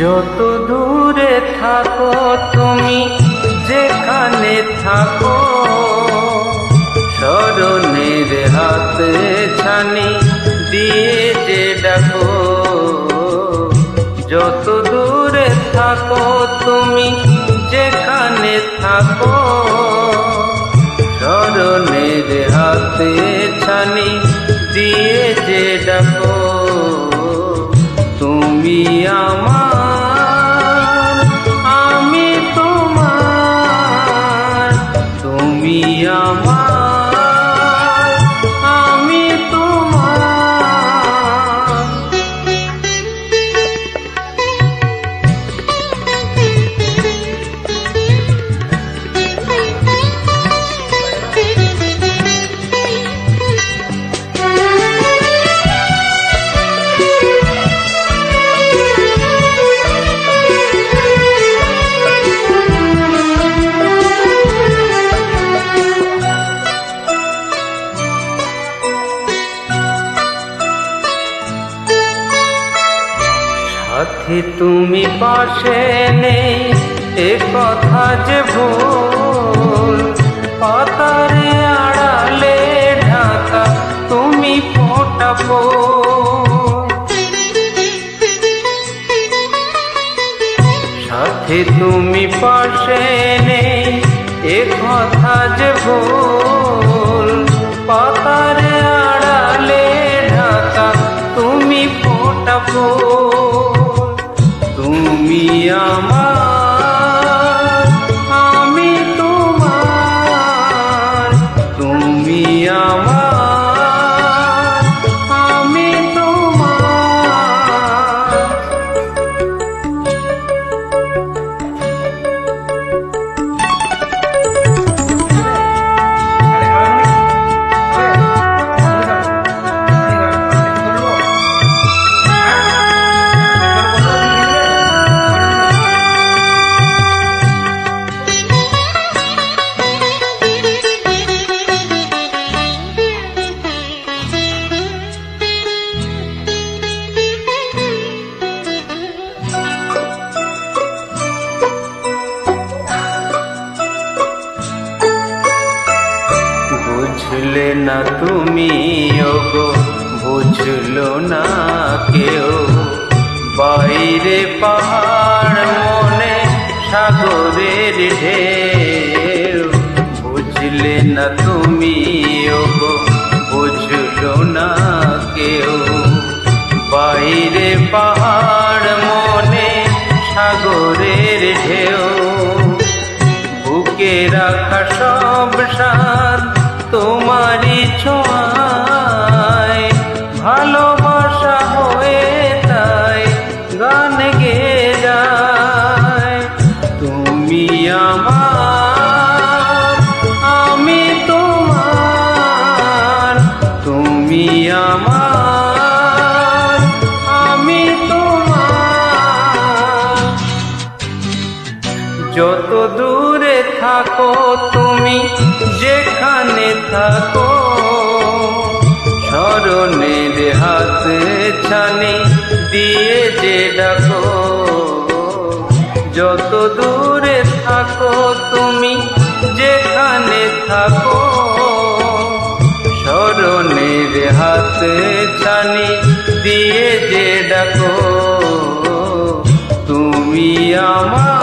যত দূরে থাকো তুমি, যেখানে থাকো, স্মরণের হাতে ছানি দিয়ে যে ডাকো। যত দূরে থাকো তুমি, যেখানে থাকো, স্মরণের হাতে ছানি দিয়ে যে ডাকো। তুমি আমার, আমি তোমার, তুমি আমার, আমি তোমার। সাথী তুমি পাশে নেই, এ কথা যে ভুল। পাতারে আড়ালে ঢাকা তুমি ফোঁটা ফুল। সাথী তুমি পাশে নেই, এ কথা যে ভুল। পাতারে আড়ালে ঢাকা তুমি ফোঁটা ফুল। তুমি আমার, আমি তোমার, তুমি আমার, আমি তোমার। বুঝলে না তুমি ওগো, বুঝলো না কেউ। বাইরে পাহাড়, মনে সাগরের ঢেউ। বুঝলে না তুমি ওগো, বুঝলো না কেউ। বাইরে পাহাড়, মনে সাগরের ঢেউ। বুকে রাখা সব সাথ তোমারই ছোঁয়ায়। ভালোবাসা হয়ে তাই গান গেয়ে যায়। তুমি আমার, আমি তোমার, তুমি আমার, আমি তোমার। যত দূরে থাকো তুমি, যেখানে থাকো, স্মরণের হাতে ছানি দিয়ে যে ডাকো। যত দূরে থাকো তুমি, যেখানে থাকো, স্মরণের হাতে ছানি দিয়ে যে ডাকো। তুমি আমার।